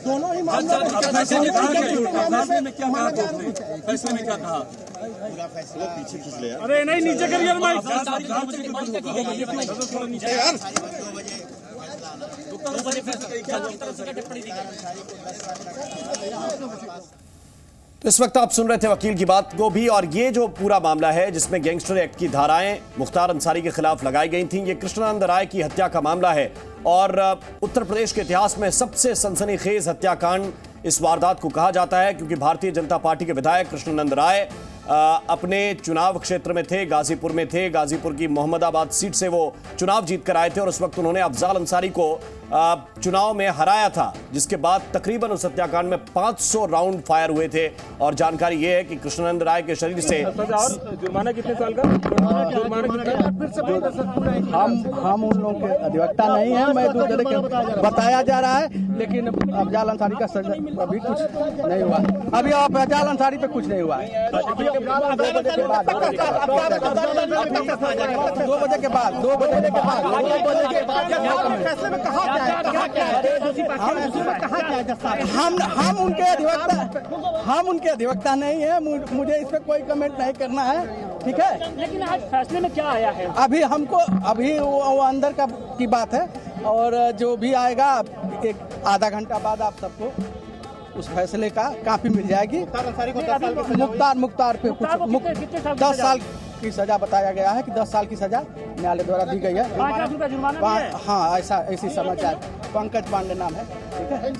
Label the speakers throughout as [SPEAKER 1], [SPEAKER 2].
[SPEAKER 1] दोनों ही
[SPEAKER 2] फैसले में क्या कहा?
[SPEAKER 3] पूरा फैसला पीछे खींच लिया।
[SPEAKER 2] अरे नहीं, नीचे करिए माइक।
[SPEAKER 4] तो इस वक्त आप सुन रहे थे वकील की बात को भी, और ये जो पूरा मामला है जिसमें गैंगस्टर एक्ट की धाराएं मुख्तार अंसारी के खिलाफ लगाई गई थी, ये कृष्णानंद राय की हत्या का मामला है। और उत्तर प्रदेश के इतिहास में सबसे सनसनीखेज हत्याकांड इस वारदात को कहा जाता है, क्योंकि भारतीय जनता पार्टी के विधायक कृष्णानंद राय अपने चुनाव क्षेत्र में थे, गाजीपुर में थे। गाजीपुर की मोहम्मदाबाद सीट से वो चुनाव जीत कर आए थे और उस वक्त उन्होंने अफजाल अंसारी को चुनाव में हराया था, जिसके बाद तकरीबन उस हत्याकांड में 500 राउंड फायर हुए थे। और जानकारी ये है कि कृष्णानंद राय के शरीर से
[SPEAKER 2] जुर्माना कितने साल का?
[SPEAKER 1] हम उन लोगों के अधिवक्ता नहीं है, मैं दूसरे के बताया जा रहा है, लेकिन अफजाल अंसारी का सजा अभी कुछ नहीं हुआ। अभी अफजाल अंसारी पे कुछ नहीं हुआ है। 2 बजे के बाद फैसले में कहा हम उनके अधिवक्ता नहीं है, मुझे इस पे कोई कमेंट नहीं करना है, ठीक है।
[SPEAKER 5] लेकिन आज फैसले में क्या आया है?
[SPEAKER 1] अभी वो अंदर की बात है, और जो भी आएगा एक आधा घंटा बाद आप सबको उस फैसले का काफी मिल जाएगी। मुख्तार पे 10 साल की सजा बताया गया है कि 10 साल की सजा न्यायालय द्वारा दी गई है।
[SPEAKER 5] 5 लाख रुपया जुर्माना भी है?
[SPEAKER 1] हाँ, ऐसी समाचार। पंकज पांडे नाम है, ठीक है।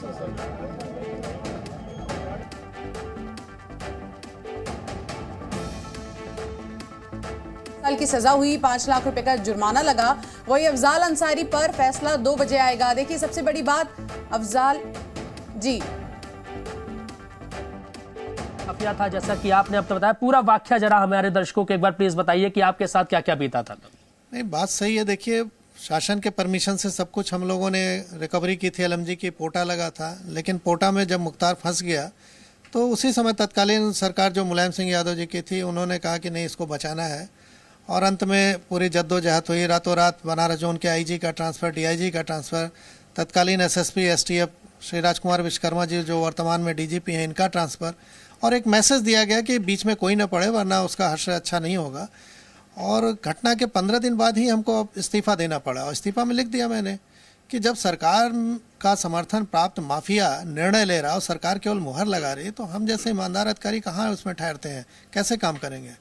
[SPEAKER 6] साल की सजा हुई, 5 लाख रुपए का जुर्माना लगा। वही अफजाल अंसारी पर फैसला 2 बजे आएगा। देखिए सबसे बड़ी बात, अफजाल जी
[SPEAKER 5] माफिया था, जैसा कि आपने अब तो बताया। पूरा वाकया जरा हमारे दर्शकों को एक बार प्लीज बताइए कि आपके साथ क्या क्या बीता था।
[SPEAKER 7] नहीं, बात सही है। देखिए, शासन के परमिशन से सब कुछ हम लोगों ने रिकवरी की थी। एलएमजी की पोटा लगा था, लेकिन पोटा में जब मुख्तार फंस गया तो उसी समय तत्कालीन सरकार जो मुलायम सिंह यादव जी की थी, उन्होंने कहा कि नहीं, इसको बचाना है। और अंत में पूरी जद्दोजहद हुई। रातों रात बनारस जोन के आईजी का ट्रांसफ़र, डीआईजी का ट्रांसफ़र, तत्कालीन एसएसपी एसटीएफ श्री राजकुमार विश्वकर्मा जी जो वर्तमान में डीजीपी हैं, इनका ट्रांसफ़र। और एक मैसेज दिया गया कि बीच में कोई न पड़े, वरना उसका हश्र अच्छा नहीं होगा। और घटना के 15 दिन बाद ही हमको इस्तीफ़ा देना पड़ा। और इस्तीफ़ा में लिख दिया मैंने कि जब सरकार का समर्थन प्राप्त माफिया निर्णय ले रहा और सरकार केवल मुहर लगा रही, तो हम जैसे ईमानदार अधिकारी कहाँ उसमें ठहरते हैं, कैसे काम करेंगे।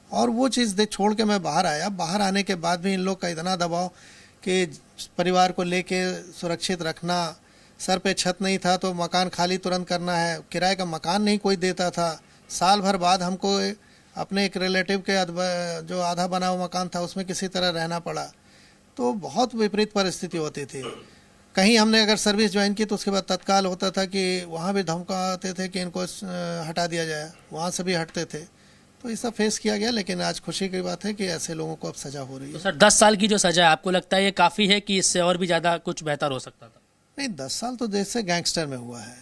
[SPEAKER 7] और वो चीज़ छोड़ के मैं बाहर आया। बाहर आने के बाद भी इन लोग का इतना दबाव कि परिवार को लेके सुरक्षित रखना, सर पे छत नहीं था तो मकान खाली तुरंत करना है, किराए का मकान नहीं कोई देता था। साल भर बाद हमको अपने एक रिलेटिव के जो आधा बना हुआ मकान था उसमें किसी तरह रहना पड़ा। तो बहुत विपरीत परिस्थिति होती थी। कहीं हमने अगर सर्विस ज्वाइन की तो उसके बाद तत्काल होता था कि वहाँ भी धमकाते थे कि इनको हटा दिया जाए, वहाँ से भी हटते थे। तो ये सब फेस किया गया, लेकिन आज खुशी की बात है कि ऐसे लोगों को अब सजा हो रही है।
[SPEAKER 5] तो सर 10 साल की जो सजा है, आपको लगता है ये काफ़ी है कि इससे और भी ज़्यादा कुछ बेहतर हो सकता था?
[SPEAKER 7] नहीं, 10 साल तो देश से गैंगस्टर में हुआ है।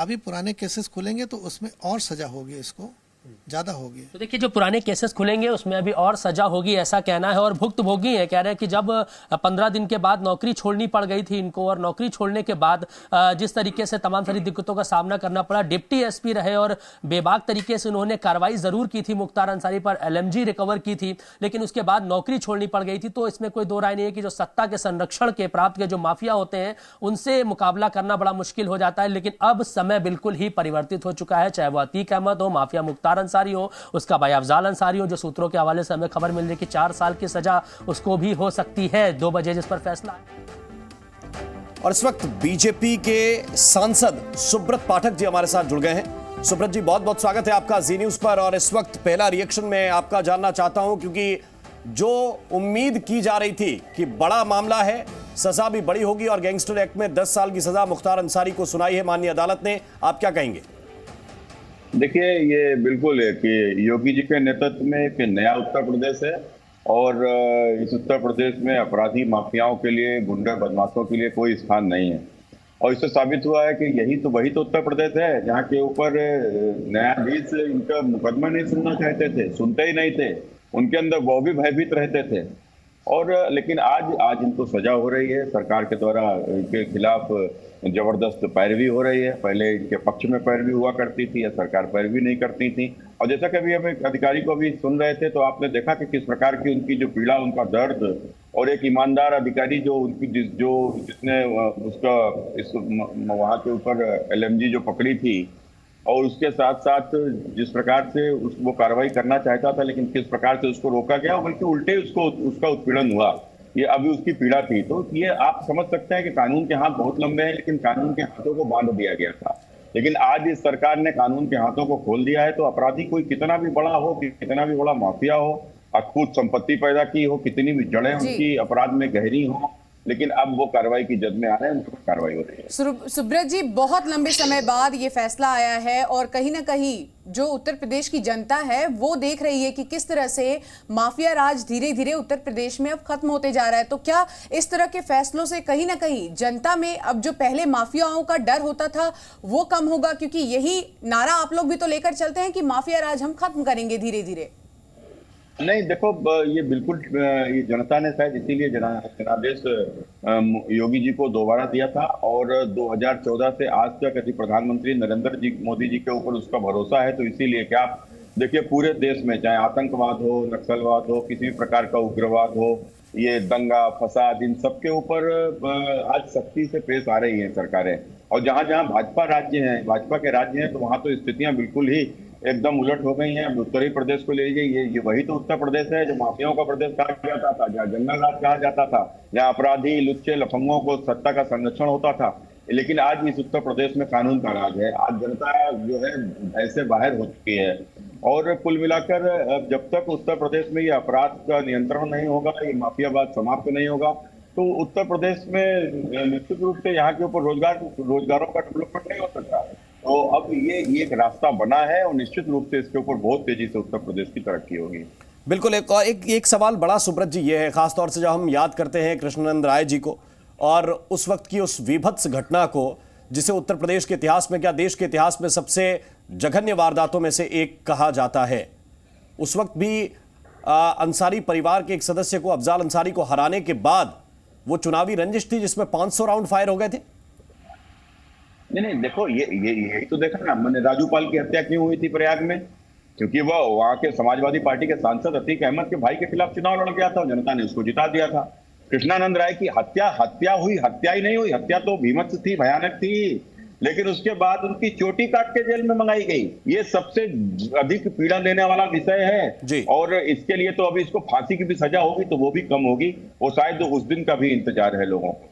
[SPEAKER 7] अभी पुराने केसेस खुलेंगे तो उसमें और सजा होगी, इसको ज्यादा होगी।
[SPEAKER 5] तो देखिए, जो पुराने केसेस खुलेंगे उसमें अभी और सजा होगी, ऐसा कहना है। और भुक्तभोगी है, कह रहे हैं कि जब 15 दिन के बाद नौकरी छोड़नी पड़ गई थी इनको, और नौकरी छोड़ने के बाद जिस तरीके से तमाम सारी दिक्कतों का सामना करना पड़ा, डिप्टी एसपी रहे और बेबाक तरीके से उन्होंने कार्रवाई जरूर की थी, मुख्तार अंसारी पर एलएमजी रिकवर की थी, लेकिन उसके बाद नौकरी छोड़नी पड़ गई थी। तो इसमें कोई दो राय नहीं है कि जो सत्ता के संरक्षण के प्राप्त के जो माफिया होते हैं उनसे मुकाबला करना बड़ा मुश्किल हो जाता है। लेकिन अब समय बिल्कुल ही परिवर्तित हो चुका है, चाहे वो अतीक अहमद हो, माफिया मुख्तार अंसारी हो, उसका भाई अफजाल अंसारी हो, जो सूत्रों के हवाले से हमें खबर मिल रही है कि 4 साल की सजा उसको भी हो सकती है 2 बजे, जिस पर फैसला है।
[SPEAKER 4] और इस वक्त बीजेपी के सांसद सुब्रत पाठक जी हमारे साथ जुड़ गए हैं। सुब्रत जी, बहुत बहुत स्वागत है आपका जी न्यूज पर। और इस वक्त पहला रिएक्शन मैं आपका जानना चाहता हूं, क्योंकि जो उम्मीद की जा रही थी कि बड़ा मामला है, सजा भी बड़ी होगी, और गैंगस्टर एक्ट में 10 साल की सजा मुख्तार अंसारी को सुनाई है माननीय अदालत ने, आप क्या कहेंगे?
[SPEAKER 8] देखिए, ये बिल्कुल है कि योगी जी के नेतृत्व में एक नया उत्तर प्रदेश है, और इस उत्तर प्रदेश में अपराधी माफियाओं के लिए, गुंडा बदमाशों के लिए कोई स्थान नहीं है। और इससे साबित हुआ है कि यही तो वही तो उत्तर प्रदेश है जहाँ के ऊपर न्यायाधीश इनका मुकदमा नहीं सुनना चाहते थे, सुनते ही नहीं थे, उनके अंदर वो भी भयभीत रहते थे। और लेकिन आज इनको सजा हो रही है। सरकार के द्वारा इनके खिलाफ जबरदस्त पैरवी हो रही है। पहले इनके पक्ष में पैरवी हुआ करती थी या सरकार पैरवी नहीं करती थी। और जैसा कि अभी हम एक अधिकारी को अभी सुन रहे थे, तो आपने देखा कि किस प्रकार की उनकी जो पीड़ा, उनका दर्द, और एक ईमानदार अधिकारी जो उनकी जिसने उसका इस वहाँ के ऊपर LMG जो पकड़ी थी, और उसके साथ साथ जिस प्रकार से वो कार्रवाई करना चाहता था, लेकिन किस प्रकार से उसको रोका गया, बल्कि उल्टे उसका उत्पीड़न हुआ, ये अभी उसकी पीड़ा थी। तो ये आप समझ सकते हैं कि कानून के हाथ बहुत लंबे हैं, लेकिन कानून के हाथों को बांध दिया गया था। लेकिन आज इस सरकार ने कानून के हाथों को खोल दिया है। तो अपराधी कोई कितना भी बड़ा हो, कितना भी बड़ा माफिया हो, अखूत संपत्ति पैदा की हो, कितनी भी जड़ें उनकी अपराध में गहरी हो, लेकिन अब वो कार्रवाई की जद में आ रहे हैं, उनको कार्रवाई हो रही है।
[SPEAKER 6] सुब्रत जी, बहुत लंबे समय बाद ये फैसला आया है और कहीं ना कहीं जो उत्तर प्रदेश की जनता है वो देख रही है कि किस तरह से माफिया राज धीरे धीरे उत्तर प्रदेश में अब खत्म होते जा रहा है। तो क्या इस तरह के फैसलों से कहीं ना कहीं जनता में अब जो पहले माफियाओं का डर होता था वो कम होगा? क्योंकि यही नारा आप लोग भी तो लेकर चलते हैं कि माफिया राज हम खत्म करेंगे धीरे धीरे।
[SPEAKER 8] नहीं, देखो, ये बिल्कुल ये जनता ने शायद इसीलिए जनादेश योगी जी को दोबारा दिया था, और 2014 से आज तक यदि प्रधानमंत्री नरेंद्र मोदी जी के ऊपर उसका भरोसा है, तो इसीलिए क्या आप देखिए पूरे देश में, चाहे आतंकवाद हो, नक्सलवाद हो, किसी भी प्रकार का उग्रवाद हो, ये दंगा फसाद, इन सब के ऊपर आज सख्ती से पेश आ रही है सरकारें। और जहां जहां भाजपा के राज्य हैं, तो वहां तो स्थितियां बिल्कुल ही एकदम उलट हो गई हैं। अब उत्तरी प्रदेश को ले लीजिए, ये वही तो उत्तर प्रदेश है जो माफियाओं का प्रदेश कहा जाता था, जहाँ जंगल राज कहा जाता था, जहाँ अपराधी, लुच्चे, लफंगों को सत्ता का संरक्षण होता था। लेकिन आज इस उत्तर प्रदेश में कानून का राज है। आज जनता जो है भय से बाहर हो चुकी है। और कुल मिलाकर जब तक उत्तर प्रदेश में ये अपराध का नियंत्रण नहीं होगा, ये माफियावाद समाप्त नहीं होगा, तो उत्तर प्रदेश में निश्चित रूप से यहाँ के ऊपर रोजगारों का डेवलपमेंट नहीं हो सकता। तो अब ये एक रास्ता बना है, और निश्चित रूप से इसके ऊपर बहुत तेजी से उत्तर प्रदेश की तरक्की होगी।
[SPEAKER 4] बिल्कुल। एक सवाल बड़ा सुब्रत जी ये है, खासतौर से जब हम याद करते हैं कृष्णानंद राय जी को और उस वक्त की उस विभत्स घटना को, जिसे उत्तर प्रदेश के इतिहास में, क्या देश के इतिहास में सबसे जघन्य वारदातों में से एक कहा जाता है। उस वक्त भी अंसारी परिवार के एक सदस्य को, अफजाल अंसारी को हराने के बाद वो चुनावी रंजिश थी जिसमें 500 राउंड फायर हो गए थे।
[SPEAKER 8] नहीं, देखो, यही तो देखा ना मैंने, राजूपाल की हत्या क्यों हुई थी प्रयाग में? क्योंकि वह वहां के समाजवादी पार्टी के सांसद अतीक अहमद के भाई के खिलाफ चुनाव लड़ गया था और जनता ने उसको जिता दिया था। कृष्णानंद राय की हत्या हुई, हत्या ही नहीं हुई, हत्या तो भीभत्स थी, भयानक थी, लेकिन उसके बाद उनकी चोटी काट के जेल में मंगाई गई। ये सबसे अधिक पीड़ा देने वाला विषय है। और इसके लिए तो अभी इसको फांसी की भी सजा होगी, तो वो भी कम होगी, वो शायद उस दिन का भी इंतजार है लोगों को।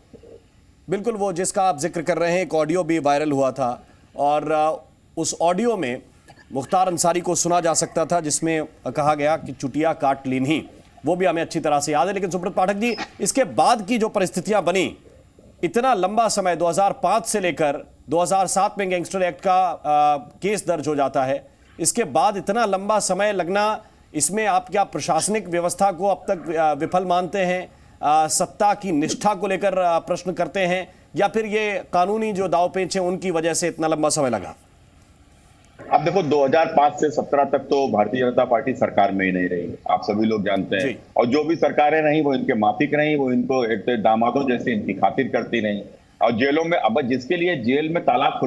[SPEAKER 4] बिल्कुल, वो जिसका आप जिक्र कर रहे हैं, एक ऑडियो भी वायरल हुआ था, और उस ऑडियो में मुख्तार अंसारी को सुना जा सकता था, जिसमें कहा गया कि चुटिया काट लीन्ही, वो भी हमें अच्छी तरह से याद है। लेकिन सुब्रत पाठक जी, इसके बाद की जो परिस्थितियां बनी, इतना लंबा समय 2005 से लेकर 2007 में गैंगस्टर एक्ट का केस दर्ज हो जाता है, इसके बाद इतना लंबा समय लगना, इसमें आप क्या प्रशासनिक व्यवस्था को अब तक विफल मानते हैं, सत्ता की निष्ठा को लेकर प्रश्न करते हैं, या फिर ये कानूनी जो दांवपेच हैं उनकी वजह से इतना लंबा समय लगा?
[SPEAKER 8] अब देखो, 2005 से 17 तक तो भारतीय जनता पार्टी सरकार में ही नहीं रही, आप सभी लोग जानते हैं। और जो भी सरकारें रही वो इनके माफिक रही, वो इनको एक तो दामादों जैसे इनकी खातिर करती रही। और जेलों में, अब जिसके लिए जेल में तालाब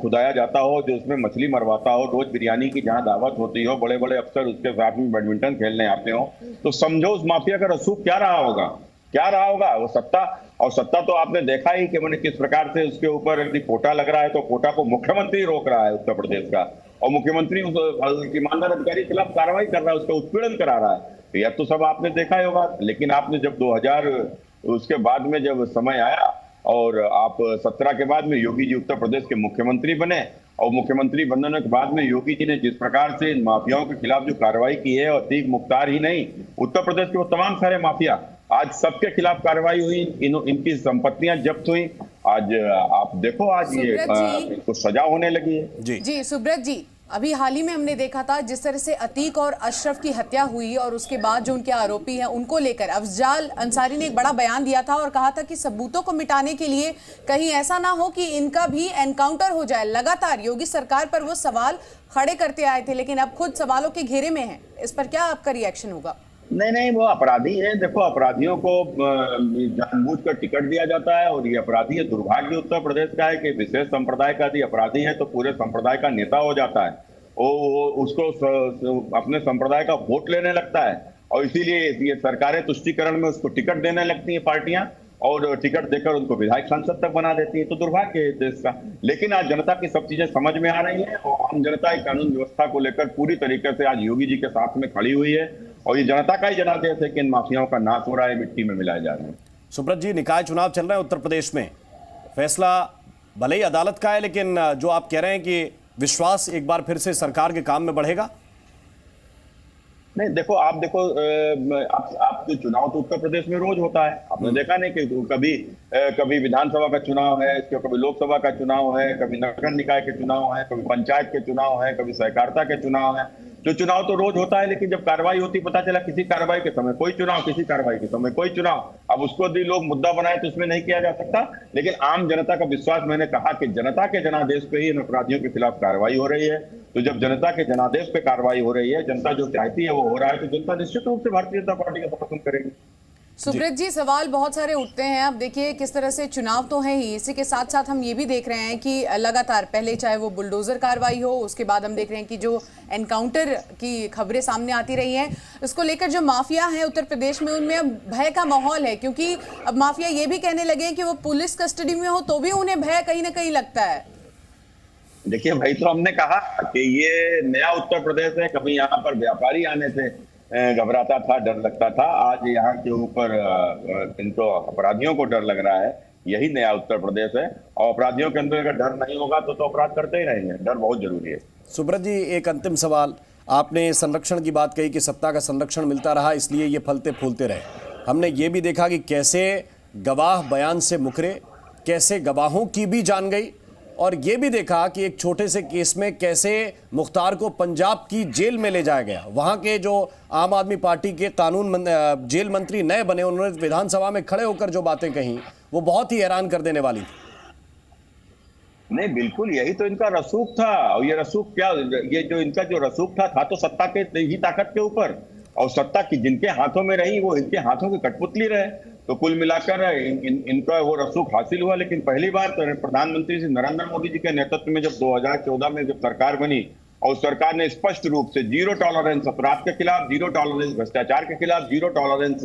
[SPEAKER 8] खुदाया जाता हो, जो उसमें मछली मरवाता हो, रोज बिरयानी की जहां दावत होती हो, बड़े बड़े अफसर उसके साथ में बैडमिंटन खेलने आते हो, तो समझो उस माफिया का रसूख क्या रहा होगा वो सत्ता। और सत्ता तो आपने देखा ही कि मैंने किस प्रकार से उसके ऊपर यदि कोटा लग रहा है, तो कोटा को मुख्यमंत्री रोक रहा है उत्तर प्रदेश का, और मुख्यमंत्री उस ईमानदार अधिकारी के खिलाफ कार्रवाई कर रहा है, उसका उत्पीड़न करा रहा है। यह तो सब आपने देखा ही होगा। लेकिन आपने जब 2000 उसके बाद में जब समय आया, और आप 17 के बाद में योगी जी उत्तर प्रदेश के मुख्यमंत्री बने, और मुख्यमंत्री बनने के बाद में योगी जी ने जिस प्रकार से इन माफियाओं के खिलाफ जो कार्रवाई की है, और अतीक मुख्तार ही नहीं, उत्तर प्रदेश के वो तमाम सारे माफिया, आज सबके खिलाफ कार्रवाई हुई, इनकी संपत्तियां जब्त हुई। आज आप देखो, आज ये इनको सजा होने लगी है।
[SPEAKER 6] जी सुब्रत जी, अभी हाल ही में हमने देखा था जिस तरह से अतीक और अशरफ की हत्या हुई, और उसके बाद जो उनके आरोपी हैं उनको लेकर अफजाल अंसारी ने एक बड़ा बयान दिया था और कहा था कि सबूतों को मिटाने के लिए कहीं ऐसा ना हो कि इनका भी एनकाउंटर हो जाए। लगातार योगी सरकार पर वो सवाल खड़े करते आए थे, लेकिन अब खुद सवालों के घेरे में हैं। इस पर क्या आपका रिएक्शन होगा?
[SPEAKER 8] नहीं नहीं, वो अपराधी है। देखो, अपराधियों को जानबूझकर टिकट दिया जाता है और ये अपराधी है। दुर्भाग्य उत्तर प्रदेश का है कि विशेष संप्रदाय का यदि अपराधी है तो पूरे संप्रदाय का नेता हो जाता है। वो उसको अपने संप्रदाय का वोट लेने लगता है और इसीलिए ये सरकारें तुष्टीकरण में उसको टिकट देने लगती हैं पार्टियां, और टिकट देकर उनको विधायक सांसद तक बना देती है। तो दुर्भाग्य है देश का। लेकिन आज जनता की सब चीजें समझ में आ रही है और आम जनता एक कानून व्यवस्था को लेकर पूरी तरीके से आज योगी जी के साथ में खड़ी हुई है और ये जनता का ही जनादेश है कि इन माफियाओं का नाश हो रहा है, मिट्टी में मिलाए जा रहे हैं।
[SPEAKER 4] सुब्रत जी, निकाय चुनाव चल रहे हैं उत्तर प्रदेश में, फैसला भले ही अदालत का है, लेकिन जो आप कह रहे हैं कि विश्वास एक बार फिर से सरकार के काम में बढ़ेगा?
[SPEAKER 8] नहीं, देखो आप देखो, आपके चुनाव तो उत्तर प्रदेश में रोज होता है। आपने देखा नहीं कि कभी विधानसभा का चुनाव है, कभी लोकसभा का चुनाव है, कभी नगर निकाय के चुनाव है, कभी पंचायत के चुनाव है, कभी सहकारिता के चुनाव है। जो चुनाव तो रोज होता है, लेकिन जब कार्रवाई होती पता चला किसी कार्रवाई के समय कोई चुनाव, किसी कार्रवाई के समय कोई चुनाव। अब उसको यदि लोग मुद्दा बनाए तो उसमें नहीं किया जा सकता। लेकिन आम जनता का विश्वास, मैंने कहा कि जनता के जनादेश पे ही इन अपराधियों के खिलाफ कार्रवाई हो रही है। तो जब जनता के जनादेश पे कार्रवाई हो रही है, जनता जो चाहती है वो हो रहा है, तो जनता निश्चित रूप से भारतीय जनता पार्टी का समर्थन करेगी।
[SPEAKER 6] सुब्रत जी, सवाल बहुत सारे उठते हैं। अब देखिए किस तरह से चुनाव तो है ही, इसी के साथ साथ हम ये भी देख रहे हैं कि लगातार पहले चाहे वो बुलडोजर कार्रवाई हो, उसके बाद हम देख रहे हैं कि जो एनकाउंटर की खबरें सामने आती रही हैं, उसको लेकर जो माफिया हैं उत्तर प्रदेश में, उनमें अब भय का माहौल है। क्योंकि अब माफिया ये भी कहने लगे हैं कि वो पुलिस कस्टडी में हो तो भी उन्हें भय कहीं ना कहीं लगता है।
[SPEAKER 8] देखिए भाई, तो हमने कहा कि ये नया उत्तर प्रदेश है। कभी यहाँ पर व्यापारी आने से घबराता था, डर लगता था। आज यहाँ के ऊपर इनको अपराधियों को डर लग रहा है। यही नया उत्तर प्रदेश है। और अपराधियों के अंदर अगर डर नहीं होगा तो अपराध करते ही रहेंगे। डर बहुत जरूरी है।
[SPEAKER 4] सुब्रत जी, एक अंतिम सवाल। आपने संरक्षण की बात कही कि सत्ता का संरक्षण मिलता रहा, इसलिए ये फलते फूलते रहे। हमने ये भी देखा कि कैसे गवाह बयान से मुकरे, कैसे गवाहों की भी जान गई, और ये भी देखा कि एक छोटे से केस में कैसे मुख्तार को पंजाब की जेल में ले जाया गया। वहां के जो आम आदमी पार्टी के जेल मंत्री नए बने, उन्होंने विधानसभा में खड़े होकर जो बातें कही वो बहुत ही हैरान कर देने वाली थी।
[SPEAKER 8] नहीं, बिल्कुल यही तो इनका रसूख था। और ये रसूख क्या, ये जो इनका जो रसूख था तो सत्ता के ही ताकत के ऊपर, और सत्ता की जिनके हाथों में रही वो इनके हाथों की कठपुतली रहे। तो कुल मिलाकर इनका वो रसूख हासिल हुआ। लेकिन पहली बार प्रधानमंत्री श्री नरेंद्र मोदी जी के नेतृत्व में जब 2014 में जब सरकार बनी और सरकार ने स्पष्ट रूप से जीरो टॉलरेंस अपराध के खिलाफ, जीरो टॉलरेंस भ्रष्टाचार के खिलाफ, जीरो टॉलरेंस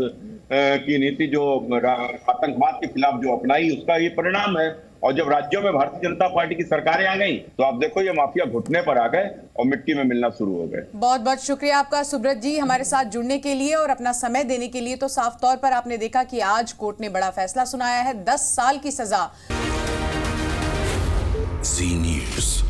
[SPEAKER 8] की नीति जो आतंकवाद के खिलाफ जो अपनाई, उसका ये परिणाम है। और जब राज्यों में भारतीय जनता पार्टी की सरकारें आ गई तो आप देखो ये माफिया घुटने पर आ गए और मिट्टी में मिलना शुरू हो गए।
[SPEAKER 6] बहुत बहुत शुक्रिया आपका सुब्रत जी, हमारे साथ जुड़ने के लिए और अपना समय देने के लिए। तो साफ तौर पर आपने देखा कि आज कोर्ट ने बड़ा फैसला सुनाया है, 10 साल की सजा।
[SPEAKER 9] जी न्यूज़।